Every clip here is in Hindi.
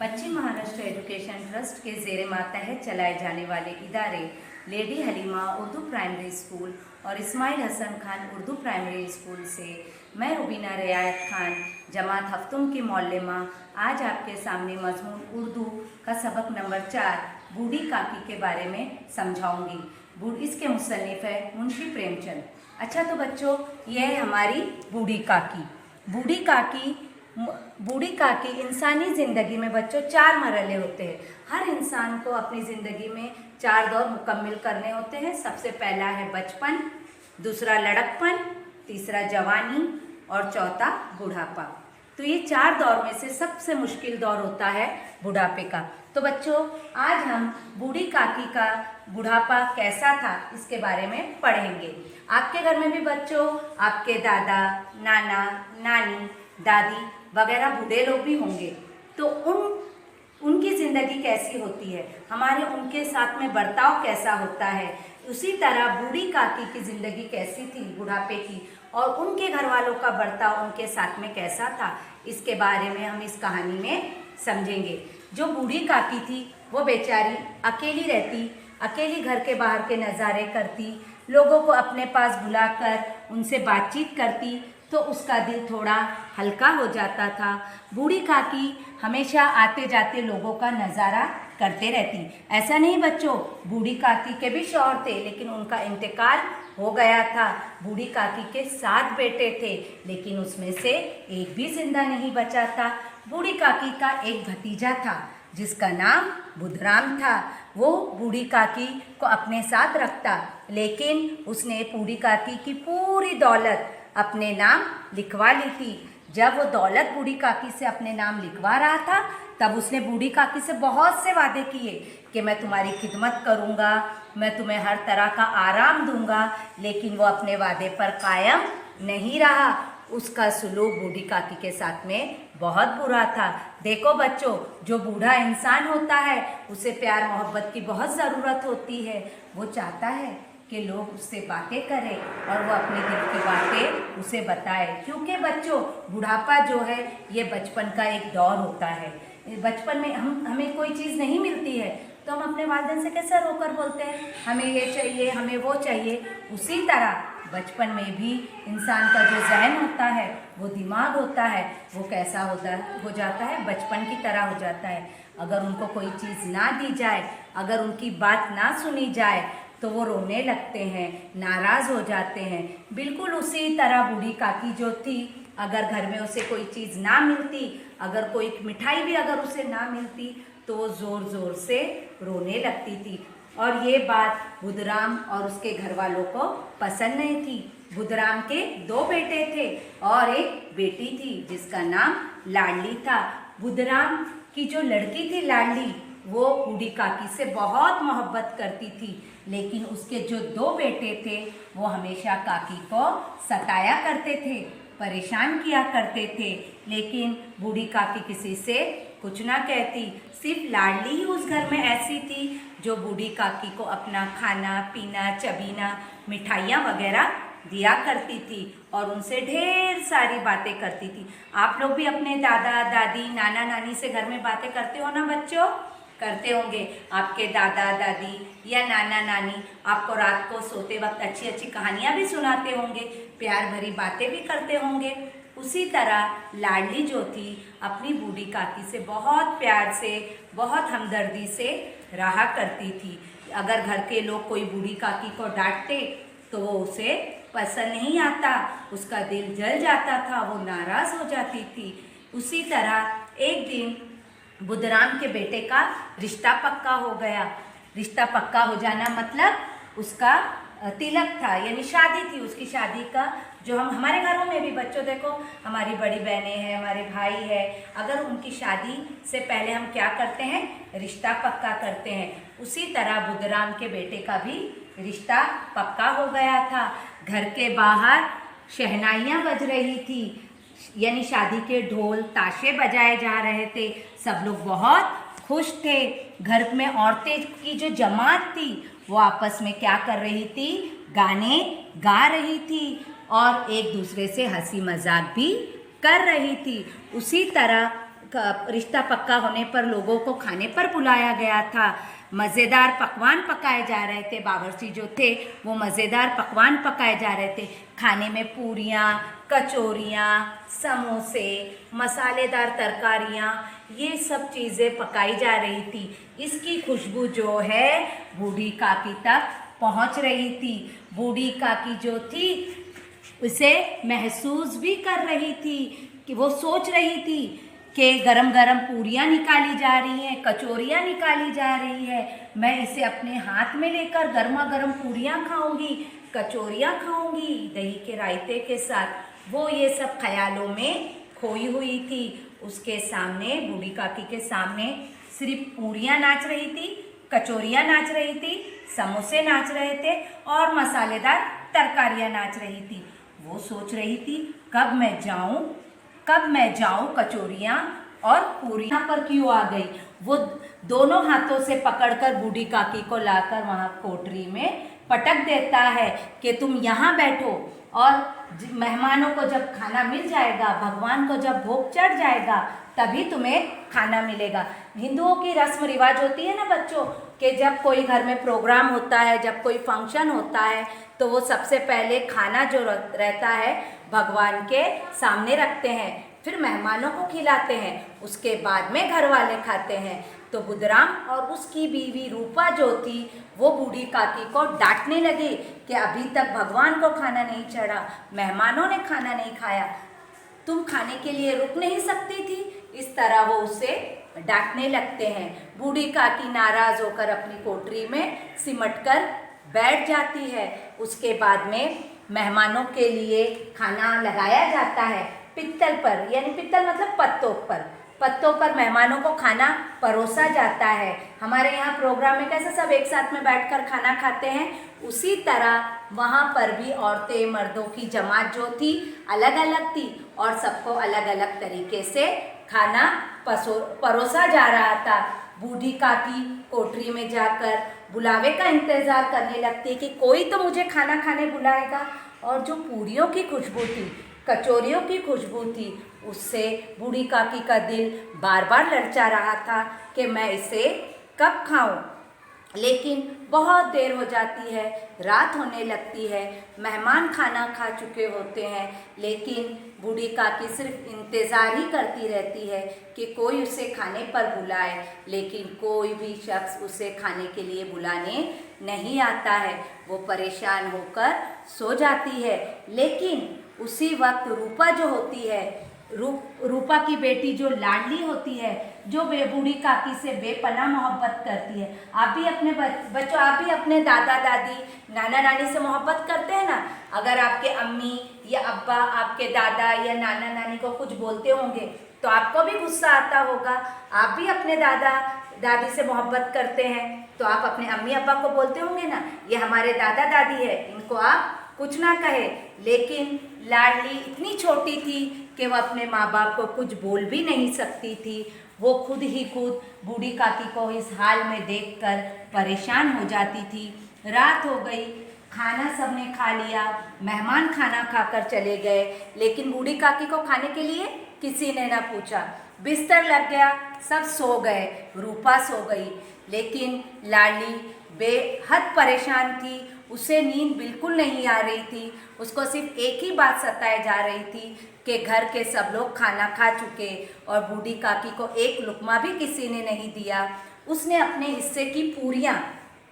पश्चिम महाराष्ट्र एजुकेशन ट्रस्ट के ज़ेर मातहत चलाए जाने वाले इदारे lady Halima Urdu primary school और इस्माइल हसन खान उर्दू प्राइमरी स्कूल से मैं रुबीना रियायत खान जमात हफ्तुम की मौल्लिमा आज आपके सामने मजमून उर्दू का सबक नंबर 4 बूढ़ी काकी के बारे में समझाऊंगी। इसके मुसन्निफ है मुंशी प्रेमचंद। अच्छा तो बच्चों, यह है हमारी बूढ़ी काकी। बूढ़ी काकी इंसानी ज़िंदगी में बच्चों 4 मरहले होते हैं। हर इंसान को अपनी ज़िंदगी में 4 दौर मुकम्मल करने होते हैं। सबसे पहला है बचपन, दूसरा लड़कपन, तीसरा जवानी और चौथा बुढ़ापा। तो ये 4 दौर में से सबसे मुश्किल दौर होता है बुढ़ापे का। तो बच्चों, आज हम बूढ़ी काकी का बुढ़ापा कैसा था इसके बारे में पढ़ेंगे। आपके घर में भी बच्चों आपके दादा, नाना, नानी, दादी वगैरह बूढ़े लोग भी होंगे, तो उनकी ज़िंदगी कैसी होती है, हमारे उनके साथ में बर्ताव कैसा होता है। उसी तरह बूढ़ी काकी की ज़िंदगी कैसी थी बुढ़ापे की, और उनके घर वालों का बर्ताव उनके साथ में कैसा था, इसके बारे में हम इस कहानी में समझेंगे। जो बूढ़ी काकी थी वो बेचारी अकेली रहती, अकेली घर के बाहर के नज़ारे करती, लोगों को अपने पास बुलाकर उनसे बातचीत करती, तो उसका दिल थोड़ा हल्का हो जाता था। बूढ़ी काकी हमेशा आते जाते लोगों का नज़ारा करते रहती। ऐसा नहीं बच्चों, बूढ़ी काकी के भी शौहर थे, लेकिन उनका इंतकाल हो गया था। बूढ़ी काकी के 7 बेटे थे, लेकिन उसमें से एक भी जिंदा नहीं बचा था। बूढ़ी काकी का एक भतीजा था जिसका नाम बुधराम था। वो बूढ़ी काकी को अपने साथ रखता, लेकिन उसने बूढ़ी काकी की पूरी दौलत अपने नाम लिखवा ली थी। जब वो दौलत बूढ़ी काकी से अपने नाम लिखवा रहा था, तब उसने बूढ़ी काकी से बहुत से वादे किए कि मैं तुम्हारी खिदमत करूँगा, मैं तुम्हें हर तरह का आराम दूंगा, लेकिन वो अपने वादे पर कायम नहीं रहा। उसका सुलूक बूढ़ी काकी के साथ में बहुत बुरा था। देखो बच्चों, जो बूढ़ा इंसान होता है उसे प्यार मोहब्बत की बहुत ज़रूरत होती है। वो चाहता है कि लोग उससे बातें करें और वो अपने दिल की बातें उसे बताए, क्योंकि बच्चों बुढ़ापा जो है ये बचपन का एक दौर होता है। बचपन में हमें कोई चीज़ नहीं मिलती है तो हम अपने वालिदैन से कैसे रोकर बोलते हैं हमें ये चाहिए, हमें वो चाहिए। उसी तरह बचपन में भी इंसान का जो जहन होता है, वो दिमाग होता है, वो कैसा हो जाता है, बचपन की तरह हो जाता है। अगर उनको कोई चीज़ ना दी जाए, अगर उनकी बात ना सुनी जाए, तो वो रोने लगते हैं, नाराज़ हो जाते हैं। बिल्कुल उसी तरह बूढ़ी काकी जो थी, अगर घर में उसे कोई चीज़ ना मिलती, अगर कोई मिठाई भी अगर उसे ना मिलती, तो वो ज़ोर ज़ोर से रोने लगती थी। और ये बात बुधराम और उसके घर वालों को पसंद नहीं थी। बुधराम के 2 बेटे थे और एक बेटी थी जिसका नाम लाडली था। बुधराम की जो लड़की थी लाडली, वो बूढ़ी काकी से बहुत मोहब्बत करती थी, लेकिन उसके जो 2 बेटे थे वो हमेशा काकी को सताया करते थे, परेशान किया करते थे। लेकिन बूढ़ी काकी किसी से कुछ ना कहती। सिर्फ लाडली ही उस घर में ऐसी थी जो बूढ़ी काकी को अपना खाना पीना, चबीना, मिठाइयाँ वगैरह दिया करती थी और उनसे ढेर सारी बातें करती थी। आप लोग भी अपने दादा दादी, नाना नानी से घर में बातें करते हो ना बच्चों? करते होंगे। आपके दादा दादी या नाना नानी आपको रात को सोते वक्त अच्छी अच्छी कहानियाँ भी सुनाते होंगे, प्यार भरी बातें भी करते होंगे। उसी तरह लाडली जो थी अपनी बूढ़ी काकी से बहुत प्यार से, बहुत हमदर्दी से रहा करती थी। अगर घर के लोग कोई बूढ़ी काकी को डांटते तो वो उसे पसंद नहीं आता, उसका दिल जल जाता था, वो नाराज़ हो जाती थी। उसी तरह एक दिन बुधराम के बेटे का रिश्ता पक्का हो गया। रिश्ता पक्का हो जाना मतलब उसका तिलक था, यानी शादी थी। उसकी शादी का जो हमारे घरों में भी बच्चों देखो, हमारी बड़ी बहनें हैं, हमारे भाई है, अगर उनकी शादी से पहले हम क्या करते हैं, रिश्ता पक्का करते हैं। उसी तरह बुधराम के बेटे का भी रिश्ता पक्का हो गया था। घर के बाहर शहनाइयाँ बज रही थी, यानी शादी के ढोल ताशे बजाए जा रहे थे। सब लोग बहुत खुश थे। घर में औरतें की जो जमात थी वो आपस में क्या कर रही थी, गाने गा रही थी और एक दूसरे से हंसी मजाक भी कर रही थी। उसी तरह रिश्ता पक्का होने पर लोगों को खाने पर बुलाया गया था। मज़ेदार पकवान पकाए जा रहे थे। बावर्ची जो थे वो मज़ेदार पकवान पकाए जा रहे थे। खाने में पूरियाँ, कचौरियाँ, समोसे, मसालेदार तरकारियाँ, ये सब चीज़ें पकाई जा रही थी। इसकी खुशबू जो है बूढ़ी काकी तक पहुंच रही थी। बूढ़ी काकी जो थी उसे महसूस भी कर रही थी कि वो सोच रही थी कि गरम गरम पूरियाँ निकाली जा रही हैं, कचौरियाँ निकाली जा रही है। मैं इसे अपने हाथ में लेकर गर्मा गर्म पूरियाँ खाऊंगी, कचौरियाँ खाऊंगी दही के रायते के साथ। वो ये सब ख्यालों में खोई हुई थी। उसके सामने, बूढ़ी काकी के सामने सिर्फ पूरियाँ नाच रही थी, कचौरियाँ नाच रही थी, समोसे नाच रहे थे और मसालेदार तरकारियाँ नाच रही थी। वो सोच रही थी कब मैं जाऊं कचौरियाँ और पूरियाँ पर क्यों आ गई। वो दोनों हाथों से पकड़कर बूढ़ी काकी को लाकर वहाँ कोठरी में पटक देता है कि तुम यहाँ बैठो और मेहमानों को जब खाना मिल जाएगा, भगवान को जब भोग चढ़ जाएगा, तभी तुम्हें खाना मिलेगा। हिंदुओं की रस्म रिवाज होती है ना बच्चों, कि जब कोई घर में प्रोग्राम होता है, जब कोई फंक्शन होता है, तो वो सबसे पहले खाना जो रहता है भगवान के सामने रखते हैं, फिर मेहमानों को खिलाते हैं, उसके बाद में घर वाले खाते हैं। तो बुधराम और उसकी बीवी रूपा जो थी वो बूढ़ी काकी को डांटने लगी कि अभी तक भगवान को खाना नहीं चढ़ा, मेहमानों ने खाना नहीं खाया, तुम खाने के लिए रुक नहीं सकती थी। इस तरह वो उसे डांटने लगते हैं। बूढ़ी काकी नाराज होकर अपनी कोठरी में सिमटकर बैठ जाती है। उसके बाद में मेहमानों के लिए खाना लगाया जाता है पित्तल पर, यानी पित्तल मतलब पत्तों पर मेहमानों को खाना परोसा जाता है। हमारे यहाँ प्रोग्राम में कैसे सब एक साथ में बैठकर खाना खाते हैं, उसी तरह वहाँ पर भी औरतें मर्दों की जमात जो थी अलग अलग थी और सबको अलग अलग तरीके से खाना परोसा जा रहा था। बूढ़ी काकी कोठरी में जाकर बुलावे का इंतज़ार करने लगती कि कोई तो मुझे खाना खाने बुलाएगा। और जो पूरियों की खुशबू थी, कचौरियों की खुशबू थी, उससे बूढ़ी काकी का दिल बार बार ललचा रहा था कि मैं इसे कब खाऊं। लेकिन बहुत देर हो जाती है, रात होने लगती है, मेहमान खाना खा चुके होते हैं, लेकिन बूढ़ी काकी सिर्फ इंतज़ार ही करती रहती है कि कोई उसे खाने पर बुलाए, लेकिन कोई भी शख्स उसे खाने के लिए बुलाने नहीं आता है। वो परेशान होकर सो जाती है। लेकिन उसी वक्त रूपा जो होती है, रूपा की बेटी जो लाडली होती है, जो बूढ़ी काकी से बेपनाह मोहब्बत करती है। आप भी अपने बच्चों, आप भी अपने दादा दादी, नाना नानी से मोहब्बत करते हैं ना। अगर आपके अम्मी या अब्बा आपके दादा या नाना नानी को कुछ बोलते होंगे तो आपको भी गुस्सा आता होगा। आप भी अपने दादा दादी से मोहब्बत करते हैं तो आप अपने अम्मी अब्बा को बोलते होंगे ना, ये हमारे दादा दादी है, इनको आप कुछ ना कहे। लेकिन लाडली इतनी छोटी थी कि वह अपने माँ बाप को कुछ बोल भी नहीं सकती थी। वो खुद बूढ़ी काकी को इस हाल में देखकर परेशान हो जाती थी। रात हो गई, खाना सबने खा लिया, मेहमान खाना खाकर चले गए, लेकिन बूढ़ी काकी को खाने के लिए किसी ने ना पूछा। बिस्तर लग गया, सब सो गए, रूपा सो गई, लेकिन लाडली बेहद परेशान थी। उसे नींद बिल्कुल नहीं आ रही थी। उसको सिर्फ एक ही बात सताए जा रही थी कि घर के सब लोग खाना खा चुके और बूढ़ी काकी को एक लुकमा भी किसी ने नहीं दिया। उसने अपने हिस्से की पूरियाँ,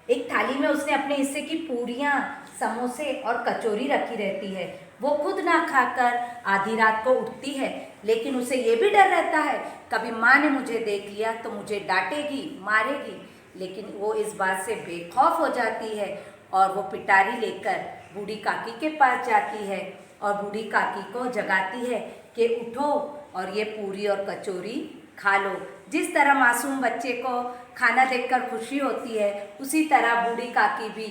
एक थाली में उसने अपने हिस्से की पूरियाँ, समोसे और कचौरी रखी रहती है। वो खुद ना खाकर आधी रात को उठती है, लेकिन उसे ये भी डर रहता है कभी माँ ने मुझे देख लिया तो मुझे डांटेगी, मारेगी। लेकिन वो इस बात से बेखौफ हो जाती है और वो पिटारी लेकर बूढ़ी काकी के पास जाती है और बूढ़ी काकी को जगाती है कि उठो और ये पूरी और कचौरी खा लो। जिस तरह मासूम बच्चे को खाना देखकर खुशी होती है, उसी तरह बूढ़ी काकी भी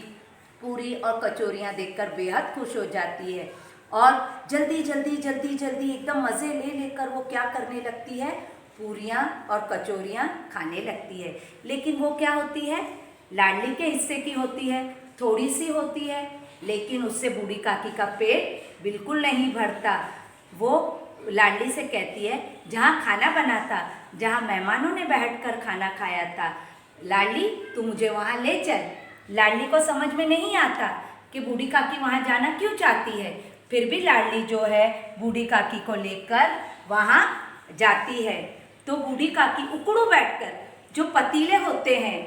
पूरी और कचौरियाँ देखकर बेहद खुश हो जाती है और जल्दी एकदम मज़े लेकर वो क्या करने लगती है, पूरियाँ और कचौरियाँ खाने लगती है। लेकिन वो क्या होती है, लाडली के हिस्से की होती है, थोड़ी सी होती है, लेकिन उससे बूढ़ी काकी का पेट बिल्कुल नहीं भरता। वो लाडली से कहती है, जहाँ खाना बना था, जहाँ मेहमानों ने बैठकर खाना खाया था, लाडली तू मुझे वहाँ ले चल। लाडली को समझ में नहीं आता कि बूढ़ी काकी वहाँ जाना क्यों चाहती है। फिर भी लाडली जो है बूढ़ी काकी को लेकर वहाँ जाती है। तो बूढ़ी काकी उकड़ू बैठकर, जो पतीले होते हैं,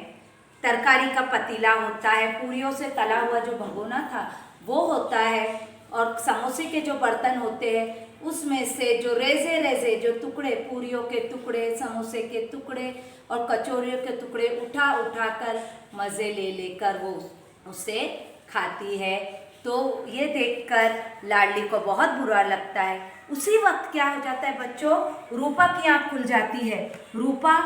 तरकारी का पतीला होता है, पूरियों से तला हुआ जो भगोना था वो होता है, और समोसे के जो बर्तन होते हैं उसमें से जो रेजे रेजे जो टुकड़े, पूरियों के टुकड़े, समोसे के टुकड़े और कचौरियों के टुकड़े उठा उठा कर मज़े ले लेकर वो उसे खाती है। तो ये देखकर लाडली को बहुत बुरा लगता है। उसी वक्त क्या हो जाता है बच्चों, रूपा की आँख खुल जाती है। रूपा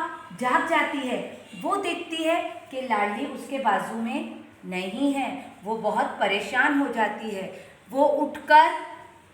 जाग जाती है। वो देखती है कि लाडली उसके बाजू में नहीं है। वो बहुत परेशान हो जाती है। वो उठकर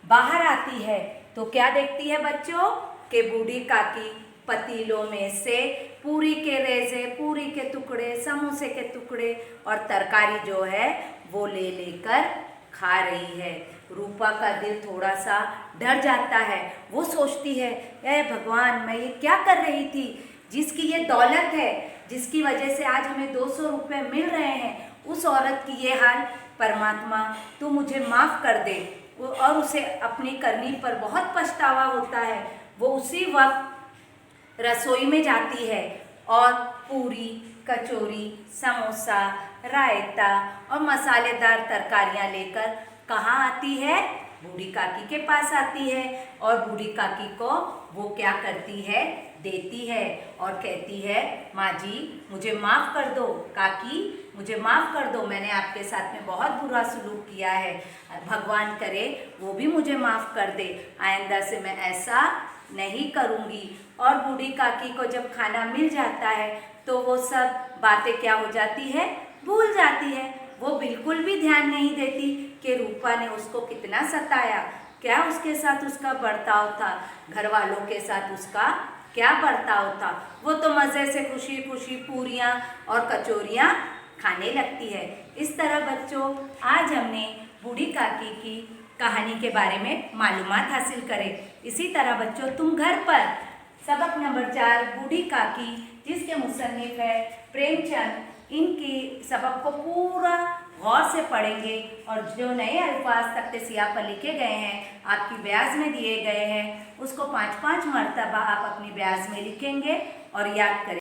बाहर आती है तो क्या देखती है बच्चों, कि बूढ़ी काकी पतीलों में से पूरी के रेजे, पूरी के टुकड़े, समोसे के टुकड़े और तरकारी जो है वो ले लेकर खा रही है। रूपा का दिल थोड़ा सा डर जाता है। वो सोचती है, ए भगवान, मैं ये क्या कर रही थी। जिसकी ये दौलत है, जिसकी वजह से आज हमें 200 रुपये मिल रहे हैं, उस औरत की ये हाल, परमात्मा तू मुझे माफ़ कर दे। और उसे अपनी करनी पर बहुत पछतावा होता है। वो उसी वक्त रसोई में जाती है और पूरी, कचौरी, समोसा, रायता और मसालेदार तरकारियाँ लेकर कहाँ आती है, बूढ़ी काकी के पास आती है। और बूढ़ी काकी को वो क्या करती है, देती है और कहती है, माँ जी मुझे माफ़ कर दो, काकी मुझे माफ़ कर दो, मैंने आपके साथ में बहुत बुरा सलूक किया है। भगवान करे वो भी मुझे माफ़ कर दे, आइंदा से मैं ऐसा नहीं करूँगी। और बूढ़ी काकी को जब खाना मिल जाता है तो वो सब बातें क्या हो जाती है, भूल जाती है। वो बिल्कुल भी ध्यान नहीं देती कि रूपा ने उसको कितना सताया, क्या उसके साथ उसका बर्ताव था, घर वालों के साथ उसका क्या बर्ताव था। वो तो मज़े से खुशी खुशी पूरियाँ और कचौरियाँ खाने लगती है। इस तरह बच्चों आज हमने बूढ़ी काकी की कहानी के बारे में मालूमात हासिल करें। इसी तरह बच्चों तुम घर पर सबक नंबर 4 बूढ़ी काकी, जिसके मुसन्निफ है प्रेमचंद, इनकी सबक को पूरा गौर से पढ़ेंगे और जो नए अल्फाज तख्ते सियाह पर लिखे गए हैं, आपकी ब्याज में दिए गए हैं, उसको 5-5 मरतबा आप अपनी ब्याज में लिखेंगे और याद करेंगे।